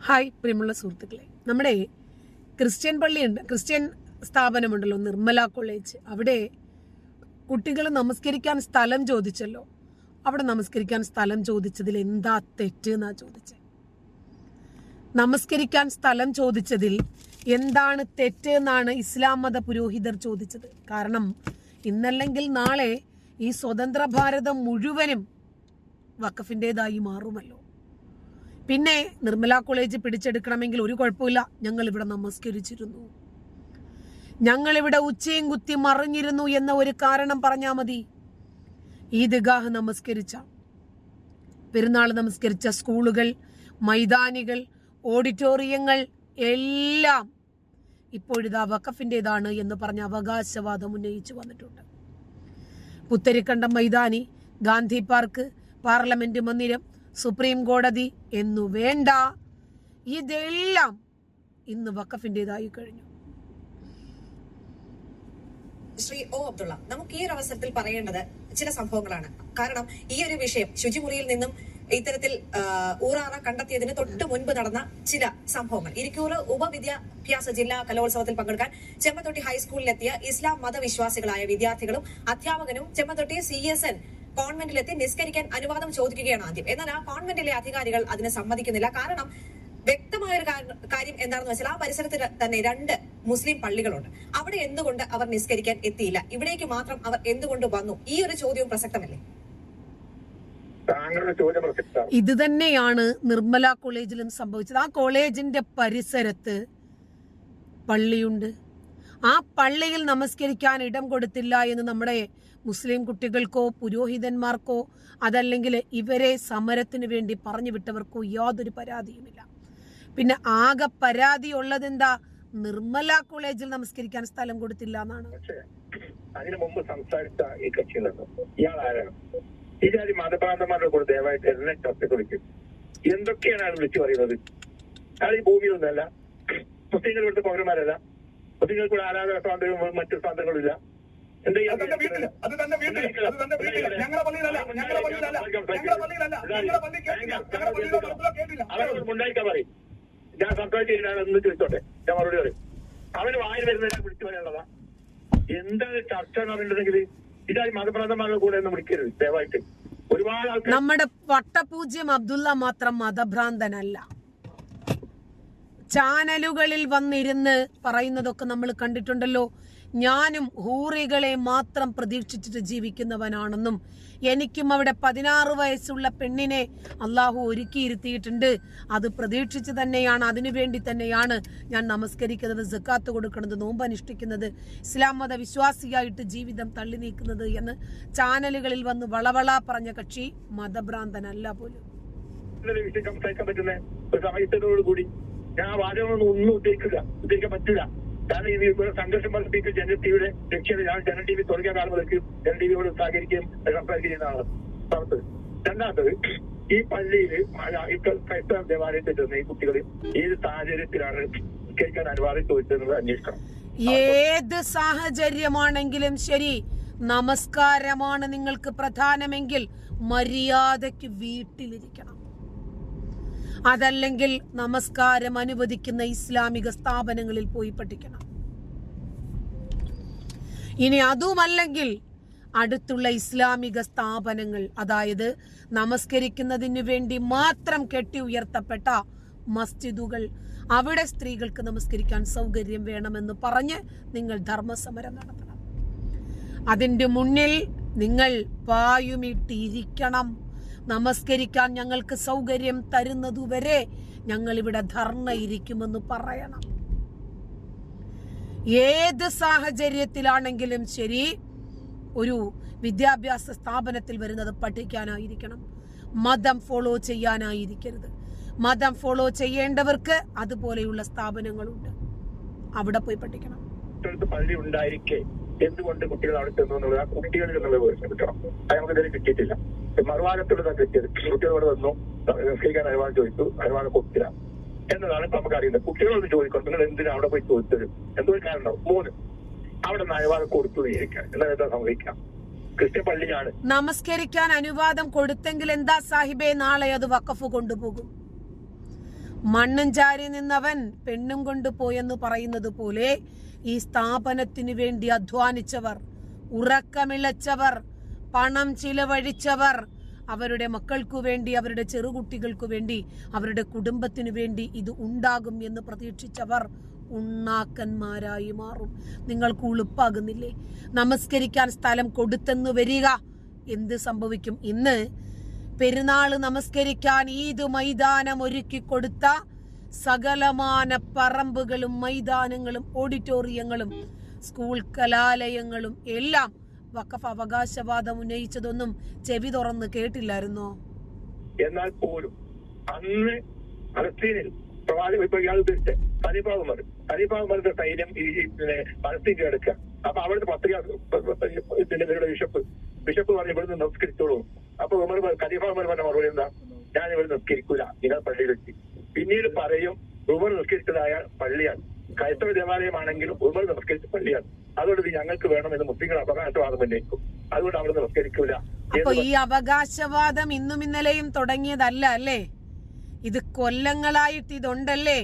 Hi പ്രിയമുള്ള സുഹൃത്തുക്കളെ, നമ്മുടെ ക്രിസ്ത്യൻ പള്ളിയുണ്ട്, ക്രിസ്ത്യൻ സ്ഥാപനമുണ്ടല്ലോ നിർമ്മല കോളേജ്. അവിടെ കുട്ടികൾ നമസ്കരിക്കാൻ സ്ഥലം ചോദിച്ചല്ലോ. അവിടെ നമസ്കരിക്കാൻ സ്ഥലം ചോദിച്ചതിൽ എന്താ തെറ്റ് എന്നാ ചോദിച്ചത്. നമസ്കരിക്കാൻ സ്ഥലം ചോദിച്ചതിൽ എന്താണ് തെറ്റ് എന്നാണ് ഇസ്ലാം മത പുരോഹിതർ ചോദിച്ചത്. കാരണം ഇന്നല്ലെങ്കിൽ നാളെ ഈ സ്വതന്ത്ര ഭാരതം മുഴുവനും വഖഫിൻ്റെതായി മാറുമല്ലോ. പിന്നെ നിർമ്മല കോളേജ് പിടിച്ചെടുക്കണമെങ്കിൽ ഒരു കുഴപ്പമില്ല, ഞങ്ങൾ ഇവിടെ നമസ്കരിച്ചിരുന്നു, ഞങ്ങളിവിടെ ഉച്ചയും കുത്തി മറിഞ്ഞിരുന്നു എന്ന ഒരു കാരണം പറഞ്ഞാൽ മതി. ഈദ്ഗാഹ് നമസ്കരിച്ച, പെരുന്നാൾ നമസ്കരിച്ച സ്കൂളുകൾ, മൈതാനികൾ, ഓഡിറ്റോറിയങ്ങൾ എല്ലാം ഇപ്പോഴിതാ വഖഫിൻ്റെതാണ് എന്ന് പറഞ്ഞ അവകാശവാദം ഉന്നയിച്ചു വന്നിട്ടുണ്ട്. പുത്തരിക്കണ്ടം മൈതാനി, ഗാന്ധി പാർക്ക്, പാർലമെന്റ് മന്ദിരം, സുപ്രീം കോടതി എന്നു വേണ്ട, ഇതെല്ലാം ഇന്ന് വഖഫിൻ്റെതായി കഴിഞ്ഞു. ശ്രീ ഒ അബ്ദുള്ള, നമുക്ക് ഈ ഒരു അവസരത്തിൽ പറയേണ്ടത് ചില സംഭവങ്ങളാണ്. കാരണം ഈ ഒരു വിഷയം ശുചിമുറിയിൽ നിന്നും ഇത്തരത്തിൽ ഊറാറ കണ്ടെത്തിയതിന് തൊട്ട് മുൻപ് നടന്ന ചില സംഭവങ്ങൾ. ഇരിക്കൂർ ഉപവിദ്യാഭ്യാസ ജില്ലാ കലോത്സവത്തിൽ പങ്കെടുക്കാൻ ചെമ്മത്തൊട്ടി ഹൈസ്കൂളിലെത്തിയ ഇസ്ലാം മതവിശ്വാസികളായ വിദ്യാർത്ഥികളും അധ്യാപകനും ചെമ്മത്തൊട്ടി CSN കോൺവെന്റിലെത്തി നിസ്കരിക്കാൻ അനുവാദം ചോദിക്കുകയാണ് ആദ്യം. എന്നാൽ ആ കോൺവെന്റിലെ അധികാരികൾ അതിന് സമ്മതിക്കുന്നില്ല. കാരണം വ്യക്തമായ ഒരു കാര്യം എന്താണെന്ന് വെച്ചാൽ ആ പരിസരത്ത് തന്നെ 2 മുസ്ലിം പള്ളികളുണ്ട്. അവിടെ എന്തുകൊണ്ട് അവർ നിസ്കരിക്കാൻ എത്തിയില്ല? ഇവിടേക്ക് മാത്രം അവർ എന്തുകൊണ്ട് വന്നു? ഈ ഒരു ചോദ്യവും പ്രസക്തമല്ലേ? ഇത് തന്നെയാണ് നിർമ്മല കോളേജിലും സംഭവിച്ചത്. ആ കോളേജിന്റെ പരിസരത്ത് പള്ളിയുണ്ട്. ആ പള്ളിയിൽ നമസ്കരിക്കാൻ ഇടം കൊടുത്തില്ല എന്ന് നമ്മുടെ മുസ്ലിം കുട്ടികൾക്കോ പുരോഹിതന്മാർക്കോ അതല്ലെങ്കിൽ ഇവരെ സമരത്തിന് വേണ്ടി പറഞ്ഞു വിട്ടവർക്കോ യാതൊരു പരാതിയുമില്ല. പിന്നെ ആകെ പരാതി ഉള്ളത് എന്താ? നിർമ്മല കോളേജിൽ നമസ്കരിക്കാൻ സ്ഥലം കൊടുത്തില്ല എന്നാണ്. അതിനു മുമ്പ് സംസാരിച്ച ഈ കക്ഷികളുണ്ട്, ഇയാൾ ആരാണ്? ഈ ജാതി മതപ്രാന്തന്മാരുടെ കൂടെ ദയവായിട്ട് എല്ലാം ചർച്ചയ്ക്ക് വിളിക്കും. എന്തൊക്കെയാണ് അയാൾ വിളിച്ചു പറയുന്നത്? അയാൾ ഈ ഭൂമിയിലൊന്നല്ല, മുസ്ലിങ്ങൾ ഇവിടുത്തെ പൗരന്മാരല്ല, മുസ്ലിങ്ങൾക്ക് കൂടെ ആരാധന സ്വാതന്ത്ര്യവും മറ്റു സ്വാതന്ത്ര്യങ്ങളില്ല. ഉണ്ടായിട്ടാ പറയും. ഞാൻ സംസാരിച്ച് കഴിഞ്ഞാൽ ചോദിച്ചോട്ടെ, ഞാൻ മറുപടി പറയും. അവന് വായിൽ വരുന്നതിനെ വിളിച്ചു പറയാനുള്ളതാ. എന്താണ് ചർച്ച എന്ന് പറഞ്ഞിട്ടുണ്ടെങ്കിൽ ഇതായി മതപ്രാന്തന്മാരുടെ കൂടെ ഒന്നും വിളിക്കരുത് ദയവായിട്ട്. ഒരുപാട് ആൾക്കാർ, നമ്മുടെ വട്ടപൂജ്യം അബ്ദുള്ള മാത്രം മതഭ്രാന്തനല്ല. ചാനലുകളിൽ വന്നിരുന്ന് പറയുന്നതൊക്കെ നമ്മൾ കണ്ടിട്ടുണ്ടല്ലോ. ഞാനും ഹൂറികളെ മാത്രം പ്രതീക്ഷിച്ചിട്ട് ജീവിക്കുന്നവനാണെന്നും എനിക്കും അവിടെ 16 വയസ്സുള്ള പെണ്ണിനെ അള്ളാഹു ഒരുക്കിയിരുത്തിയിട്ടുണ്ട്, അത് പ്രതീക്ഷിച്ച് തന്നെയാണ്, അതിനുവേണ്ടി തന്നെയാണ് ഞാൻ നമസ്കരിക്കുന്നത്, സക്കാത്ത് കൊടുക്കുന്നത്, നോമ്പ് അനുഷ്ഠിക്കുന്നത്, ഇസ്ലാം മത വിശ്വാസിയായിട്ട് ജീവിതം തള്ളി നീക്കുന്നത് എന്ന് ചാനലുകളിൽ വന്ന് വളവള പറഞ്ഞ കക്ഷി മതഭ്രാന്തനല്ല പോലും. സംസാരിക്കാൻ പറ്റുന്ന ഒരു സമയത്തോടുകൂടി ഞാൻ വാചകമൊന്നും ഒന്നും ഉദ്ദേശിക്കാൻ പറ്റില്ല. കാരണം ഈ സംഘർഷം വർദ്ധിപ്പിക്കും ജനറൽ ടിവിയുടെ ലക്ഷ്യം. ഞാൻ ജനറൽ TV തുടങ്ങിയ കാലം മുതൽക്കും ജനറൽ ടിവിയോട് സഹകരിക്കുകയും സംസാരിക്കുകയും ചെയ്യുന്നതാണ്. രണ്ടാമത്തത്, ഈ പള്ളിയിൽ ക്രൈസ്തവ ദേവാലയത്തിൽ ചെന്ന ഈ കുട്ടികൾ ഏത് സാഹചര്യത്തിലാണ് കേൾക്കാൻ അനുവാദം ചോദിച്ചതെന്ന് അന്വേഷിക്കണം. ഏത് സാഹചര്യമാണെങ്കിലും ശരി, നമസ്കാരമാണ് നിങ്ങൾക്ക് പ്രധാനമെങ്കിൽ മര്യാദയ്ക്ക് വീട്ടിലിരിക്കണം. അതല്ലെങ്കിൽ നമസ്കാരം അനുവദിക്കുന്ന ഇസ്ലാമിക സ്ഥാപനങ്ങളിൽ പോയി പഠിക്കണം. ഇനി അതുമല്ലെങ്കിൽ അടുത്തുള്ള ഇസ്ലാമിക സ്ഥാപനങ്ങൾ, അതായത് നമസ്കരിക്കുന്നതിന് വേണ്ടി മാത്രം കെട്ടി ഉയർത്തപ്പെട്ട മസ്ജിദുകൾ, അവിടെ സ്ത്രീകൾക്ക് നമസ്കരിക്കാൻ സൗകര്യം വേണമെന്ന് പറഞ്ഞ് നിങ്ങൾ ധർമ്മസമരം നടത്തണം. അതിന്റെ മുന്നിൽ നിങ്ങൾ പായുമിട്ടിരിക്കണം. നമസ്കരിക്കാൻ ഞങ്ങൾക്ക് സൗകര്യം തരുന്നതുവരെ ഞങ്ങൾ ഇവിടെ ധർണ ഇരിക്കുമെന്ന് പറയണം. ഏത് സാഹചര്യത്തിലാണെങ്കിലും ശരി, ഒരു വിദ്യാഭ്യാസ സ്ഥാപനത്തിൽ വരുന്നത് പഠിക്കാനായിരിക്കണം, മതം ഫോളോ ചെയ്യാനായിരിക്കരുത്. മതം ഫോളോ ചെയ്യേണ്ടവർക്ക് അതുപോലെയുള്ള സ്ഥാപനങ്ങളുണ്ട്, അവിടെ പോയി പഠിക്കണം. പള്ളി ഉണ്ടായിരിക്കെ എന്തുകൊണ്ട് കുട്ടികൾ അവിടെ ചെന്നു എന്നുള്ളത് ആ കുട്ടികളിൽ നിന്നുള്ള വിവരം കിട്ടണം. അത് നമുക്ക് ഇതുവരെ കിട്ടിയിട്ടില്ല. മറുഭാഗത്തുള്ളതാണ് കിട്ടിയത്. കുട്ടികളോട് വന്നു നിസ്കരിക്കാൻ അനുവാദം ചോദിച്ചു, അനുവാദം കൊടുത്തില്ല എന്നതാണ് ഇപ്പൊ നമുക്ക് അറിയുന്നത്. കുട്ടികളോട് ചോദിക്കണം, നിങ്ങൾ എന്തിനാ അവിടെ പോയി ചോദിച്ചത്, എന്തൊരു കാരണം. 3, അവിടെ നിന്ന് അനുവാദം കൊടുത്തു ഇരിക്കാം, എന്നാൽ എന്താ സംഭവിക്കാം? ക്രിസ്ത്യൻ പള്ളിയാണ്. നമസ്കരിക്കാൻ അനുവാദം കൊടുത്തെങ്കിൽ എന്താ സാഹിബേ, നാളെ അത് വഖഫ് കൊണ്ടുപോകും. മണ്ണും ചാരി നിന്നവൻ പെണ്ണും കൊണ്ടുപോയെന്ന് പറയുന്നത് പോലെ ഈ സ്ഥാപനത്തിനു വേണ്ടി അധ്വാനിച്ചവർ, ഉറക്കമിളച്ചവർ, പണം ചിലവഴിച്ചവർ, അവരുടെ മക്കൾക്കു വേണ്ടി, അവരുടെ ചെറുകുട്ടികൾക്കു വേണ്ടി, അവരുടെ കുടുംബത്തിനു വേണ്ടി ഇത് ഉണ്ടാകും എന്ന് പ്രതീക്ഷിച്ചവർ ഉണ്ണാക്കന്മാരായി മാറും. നിങ്ങൾക്ക് ഉളുപ്പാകുന്നില്ലേ? നമസ്കരിക്കാൻ സ്ഥലം കൊടുത്തെന്ന് വരിക, എന്ത് സംഭവിക്കും? ഇന്ന് പെരുന്നാള് നമസ്കരിക്കാൻ ഈദ് മൈതാനം ഒരുക്കി കൊടുത്ത സകലമാന പറമ്പുകളും മൈതാനങ്ങളും ഓഡിറ്റോറിയങ്ങളും സ്കൂൾ കലാലയങ്ങളും എല്ലാം വഖഫ് അവകാശവാദം ഉന്നയിച്ചതൊന്നും ചെവി തുറന്ന് കേട്ടില്ലായിരുന്നോ? എന്നാൽ പോലും അന്ന് ഫലസ്തീനിൽ പ്രവാചകൻ ഇപ്പൊ ഇയാൾ ഉദ്ദേശിച്ച ഖലീഫാവുമാരുടെ സൈന്യം ഈ ഫലസ്തീൻ എടുക്കുക. അപ്പൊ അവിടുത്തെ പത്രിക ഇവരുടെ ബിഷപ്പ് പറഞ്ഞു ഇവിടുന്ന് നമസ്കരിച്ചോളൂ. അപ്പൊ ഖലീഫാവുമാർ പറഞ്ഞ മറുപടി എന്താ? ഞാൻ ഇവിടെ നമസ്കരിക്കൂല, നിങ്ങൾ പള്ളിയിൽ വെച്ച്. പിന്നീട് പറയും ഉമർ നമസ്കരിച്ചതായ പള്ളിയാണ്, ക്രൈസ്തവ ദേവാലയമാണെങ്കിലും ഉമർ നമസ്കരിച്ച പള്ളിയാണ്, അതുകൊണ്ട് ഞങ്ങൾക്ക് വേണമെന്ന് മുസ്ലിങ്ങൾ അവകാശവാദം ഉന്നയിക്കും, അതുകൊണ്ട് അവിടെ നമസ്കരിക്കൂല. അപ്പൊ ഈ അവകാശവാദം ഇന്നും ഇന്നലെയും തുടങ്ങിയതല്ല അല്ലേ? ഇത് കൊല്ലങ്ങളായിട്ട് ഇതുണ്ടല്ലേ?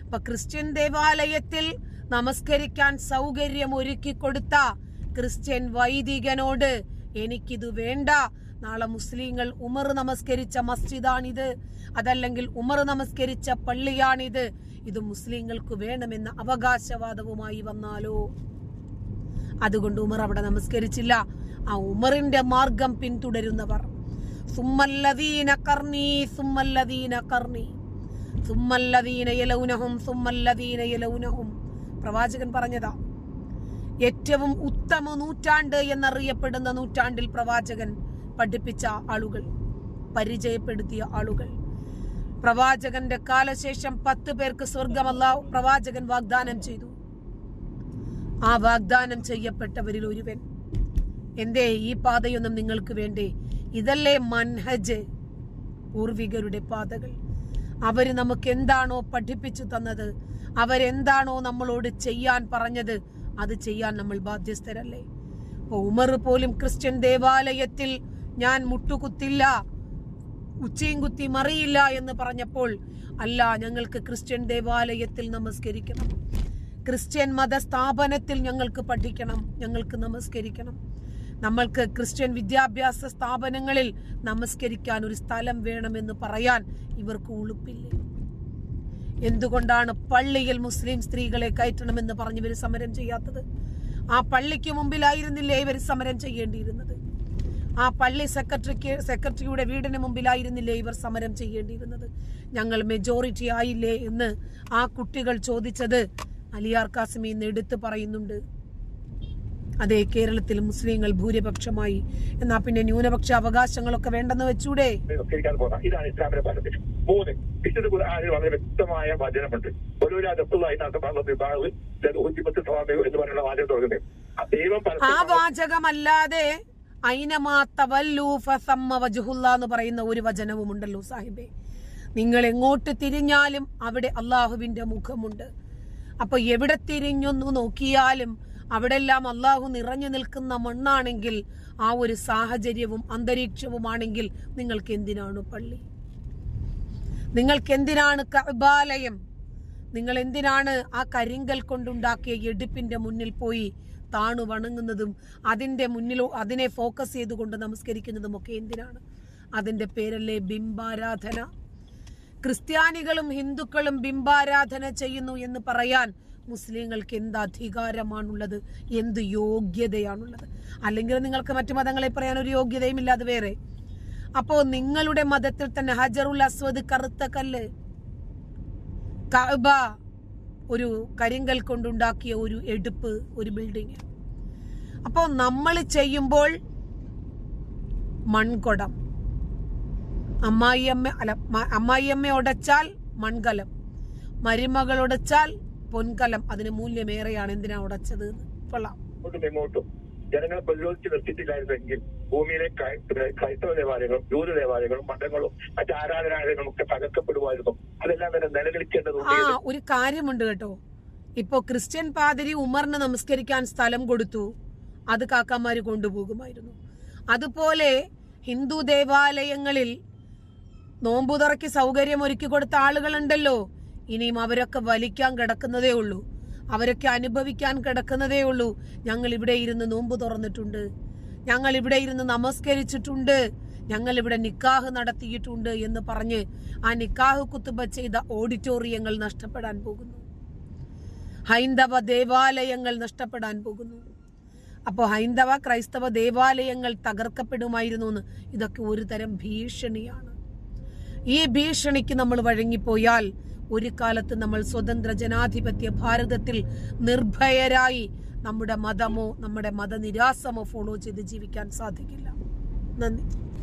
അപ്പൊ ക്രിസ്ത്യൻ ദേവാലയത്തിൽ നമസ്കരിക്കാൻ സൗകര്യം ഒരുക്കി കൊടുത്ത ക്രിസ്ത്യൻ വൈദികനോട് എനിക്കിത് വേണ്ട, നാളെ മുസ്ലിങ്ങൾ ഉമർ നമസ്കരിച്ച മസ്ജിദാണിത്, അതല്ലെങ്കിൽ ഉമർ നമസ്കരിച്ച പള്ളിയാണിത്, ഇത് മുസ്ലിങ്ങൾക്ക് വേണമെന്ന അവകാശവാദവുമായി വന്നാലോ? അതുകൊണ്ട് ഉമർ അവിടെ നമസ്കരിച്ചില്ല. ആ ഉമറിന്റെ മാർഗം പിന്തുടരുന്നവർ സുമ്മല്ലദീന ഖർനി സുമ്മല്ലദീന ഖർനി സുമ്മല്ലദീന യലൗനഹും സുമ്മല്ലദീന യലൗനഹും പ്രവാചകൻ പറഞ്ഞതാ. ഏറ്റവും ഉത്തമ നൂറ്റാണ്ട് എന്നറിയപ്പെടുന്ന നൂറ്റാണ്ടിൽ പ്രവാചകൻ പഠിപ്പിച്ച ആളുകൾ, പരിചയപ്പെടുത്തിയ ആളുകൾ, പ്രവാചകന്റെ കാലശേഷം 10 പേർക്ക് സ്വർഗം അല്ലാഹു പ്രവാചകൻ വാഗ്ദാനം ചെയ്തു. ആ വാഗ്ദാനം ചെയ്യപ്പെട്ടവരിൽ ഒരുവൻ. എന്തേ ഈ പാതയൊന്നും നിങ്ങൾക്ക് വേണ്ടേ? ഇതല്ലേ മൻഹജ്, പൂർവികരുടെ പാതകൾ. അവര് നമുക്ക് എന്താണോ പഠിപ്പിച്ചു തന്നത്, അവരെന്താണോ നമ്മളോട് ചെയ്യാൻ പറഞ്ഞത്, അത് ചെയ്യാൻ നമ്മൾ ബാധ്യസ്ഥരല്ലേ? ഉമർ പോലും ക്രിസ്ത്യൻ ദേവാലയത്തിൽ ഞാൻ മുട്ടുകുത്തില്ല, ഉച്ചയും കുത്തി മറിയില്ല എന്ന് പറഞ്ഞപ്പോൾ, അല്ല, ഞങ്ങൾക്ക് ക്രിസ്ത്യൻ ദേവാലയത്തിൽ നമസ്കരിക്കണം, ക്രിസ്ത്യൻ മതസ്ഥാപനത്തിൽ ഞങ്ങൾക്ക് പഠിക്കണം, ഞങ്ങൾക്ക് നമസ്കരിക്കണം, നമ്മൾക്ക് ക്രിസ്ത്യൻ വിദ്യാഭ്യാസ സ്ഥാപനങ്ങളിൽ നമസ്കരിക്കാൻ ഒരു സ്ഥലം വേണമെന്ന് പറയാൻ ഇവർക്ക് ഉളുപ്പില്ലേ? എന്തുകൊണ്ടാണ് പള്ളിയിൽ മുസ്ലിം സ്ത്രീകളെ കയറ്റണമെന്ന് പറഞ്ഞ് ഇവർ സമരം ചെയ്യാത്തത്? ആ പള്ളിക്ക് മുമ്പിലായിരുന്നില്ലേ ഇവർ സമരം ചെയ്യേണ്ടിയിരുന്നത്? ആ പള്ളി സെക്രട്ടറിയുടെ വീടിന് മുമ്പിലായിരുന്നില്ലേ ഇവർ സമരം ചെയ്യേണ്ടിയിരുന്നത്? ഞങ്ങൾ മെജോറിറ്റി ആയില്ലേ എന്ന് ആ കുട്ടികൾ ചോദിച്ചത് അലിയാർ കാസിമി ഇന്ന് എടുത്തു പറയുന്നുണ്ട്. അതേ, കേരളത്തിൽ മുസ്ലിങ്ങൾ ഭൂരിപക്ഷമായി, എന്നാ പിന്നെ ന്യൂനപക്ഷ അവകാശങ്ങളൊക്കെ വേണ്ടെന്ന് വെച്ചൂടെ? ഇതാണ് ഇസ്ലാമിന്റെ പാരമ്പര്യം. 3 വിശുദ്ധ ഖുർആനിൽ വളരെ വ്യക്തമായ വചനമുണ്ട്. ആ വാചകമല്ലാതെ എന്ന് പറയുന്ന ഒരു വചനവും ഉണ്ടല്ലോ സാഹിബേ. നിങ്ങൾ എങ്ങോട്ട് തിരിഞ്ഞാലും അവിടെ അള്ളാഹുവിന്റെ മുഖമുണ്ട്. അപ്പൊ എവിടെ തിരിഞ്ഞൊന്നു നോക്കിയാലും അവിടെ എല്ലാം അള്ളാഹു നിറഞ്ഞു നിൽക്കുന്ന മണ്ണാണെങ്കിൽ, ആ ഒരു സാഹചര്യവും അന്തരീക്ഷവുമാണെങ്കിൽ നിങ്ങൾക്ക് എന്തിനാണ് പള്ളി? നിങ്ങൾക്ക് എന്തിനാണ് കഅബാലയം? നിങ്ങൾ എന്തിനാണ് ആ കരിങ്കൽ കൊണ്ടുണ്ടാക്കിയ എടുപ്പിന്റെ മുന്നിൽ പോയി താണു വണങ്ങുന്നതും അതിന്റെ മുന്നിലോ അതിനെ ഫോക്കസ് ചെയ്തുകൊണ്ട് നമസ്കരിക്കുന്നതും ഒക്കെ എന്തിനാണ്? അതിന്റെ പേരല്ലേ ബിംബാരാധന. ക്രിസ്ത്യാനികളും ഹിന്ദുക്കളും ബിംബാരാധന ചെയ്യുന്നു എന്ന് പറയാൻ മുസ്ലിങ്ങൾക്ക് എന്ത് അധികാരമാണുള്ളത്? എന്ത് യോഗ്യതയാണുള്ളത്? അല്ലെങ്കിൽ നിങ്ങൾക്ക് മറ്റു മതങ്ങളെ പറയാൻ ഒരു യോഗ്യതയും ഇല്ലാതെ വേറെ. അപ്പോ നിങ്ങളുടെ മതത്തിൽ തന്നെ ഹജറുൽ അസ്വദ്, കറുത്ത കല്ല്, കഅബ ഒരു കരിങ്കൽ കൊണ്ടുണ്ടാക്കിയ ഒരു എടുപ്പ്, ഒരു ബിൽഡിങ്. അപ്പോ നമ്മൾ ചെയ്യുമ്പോൾ മൺകുടം, അമ്മായിയമ്മ ഉടച്ചാൽ മൺകലം, മരുമകൾ ഉടച്ചാൽ പൊൻകലം, അതിന് മൂല്യമേറെയാണ്. എന്തിനാ ഉടച്ചത്? കൊള്ളാം. ജനങ്ങളെ പ്രതിരോധിച്ച് നിർത്തിയിട്ടില്ലായിരുന്നെങ്കിൽ ഭൂമിയിലെ ക്രൈസ്തവ ദേവാലയങ്ങളും ജൂത ദേവാലയങ്ങളും മഠങ്ങളും മറ്റ് ആരാധനാലയങ്ങളും ഒക്കെ തകർക്കപ്പെടുമായിരുന്നു. അതെല്ലാം തന്നെ നിലനിൽക്കേണ്ടതുണ്ട്. ഒരു കാര്യമുണ്ട് കേട്ടോ. ഇപ്പോ ക്രിസ്ത്യൻ പാതിരി ഉമറിന് നമസ്കരിക്കാൻ സ്ഥലം കൊടുത്തു, അത് കാക്കമാര് കൊണ്ടുപോകുമായിരുന്നു. അതുപോലെ ഹിന്ദു ദേവാലയങ്ങളിൽ നോമ്പുതുറയ്ക്ക് സൗകര്യം ഒരുക്കി കൊടുത്ത ആളുകളുണ്ടല്ലോ, ഇനിയും അവരൊക്കെ വലിക്കാൻ കിടക്കുന്നതേ ഉള്ളൂ, അവരൊക്കെ അനുഭവിക്കാൻ കിടക്കുന്നതേ ഉള്ളൂ. ഞങ്ങൾ ഇവിടെ ഇരുന്ന് നോമ്പ് തുറന്നിട്ടുണ്ട്, ഞങ്ങൾ ഇവിടെ ഇരുന്ന് നമസ്കരിച്ചിട്ടുണ്ട്, ഞങ്ങൾ ഇവിടെ നിക്കാഹ് നടത്തിയിട്ടുണ്ട് എന്ന് പറഞ്ഞ് ആ നിക്കാഹ് കുത്തുബ ചെയ്ത ഓഡിറ്റോറിയങ്ങൾ നഷ്ടപ്പെടാൻ പോകുന്നു, ഹൈന്ദവ ദേവാലയങ്ങൾ നഷ്ടപ്പെടാൻ പോകുന്നു. അപ്പോൾ ഹൈന്ദവ ക്രൈസ്തവ ദേവാലയങ്ങൾ തകർക്കപ്പെടുമായിരുന്നു എന്ന്. ഇതൊക്കെ ഒരു തരം ഭീഷണിയാണ്. ഈ ഭീഷണിക്ക് നമ്മൾ വഴങ്ങിപ്പോയാൽ ഒരു കാലത്ത് നമ്മൾ സ്വതന്ത്ര ജനാധിപത്യ ഭാരതത്തിൽ നിർഭയരായി നമ്മുടെ മതമോ നമ്മുടെ മതനിരാസമോ ഫോളോ ചെയ്ത് ജീവിക്കാൻ സാധിക്കില്ല. നന്ദി.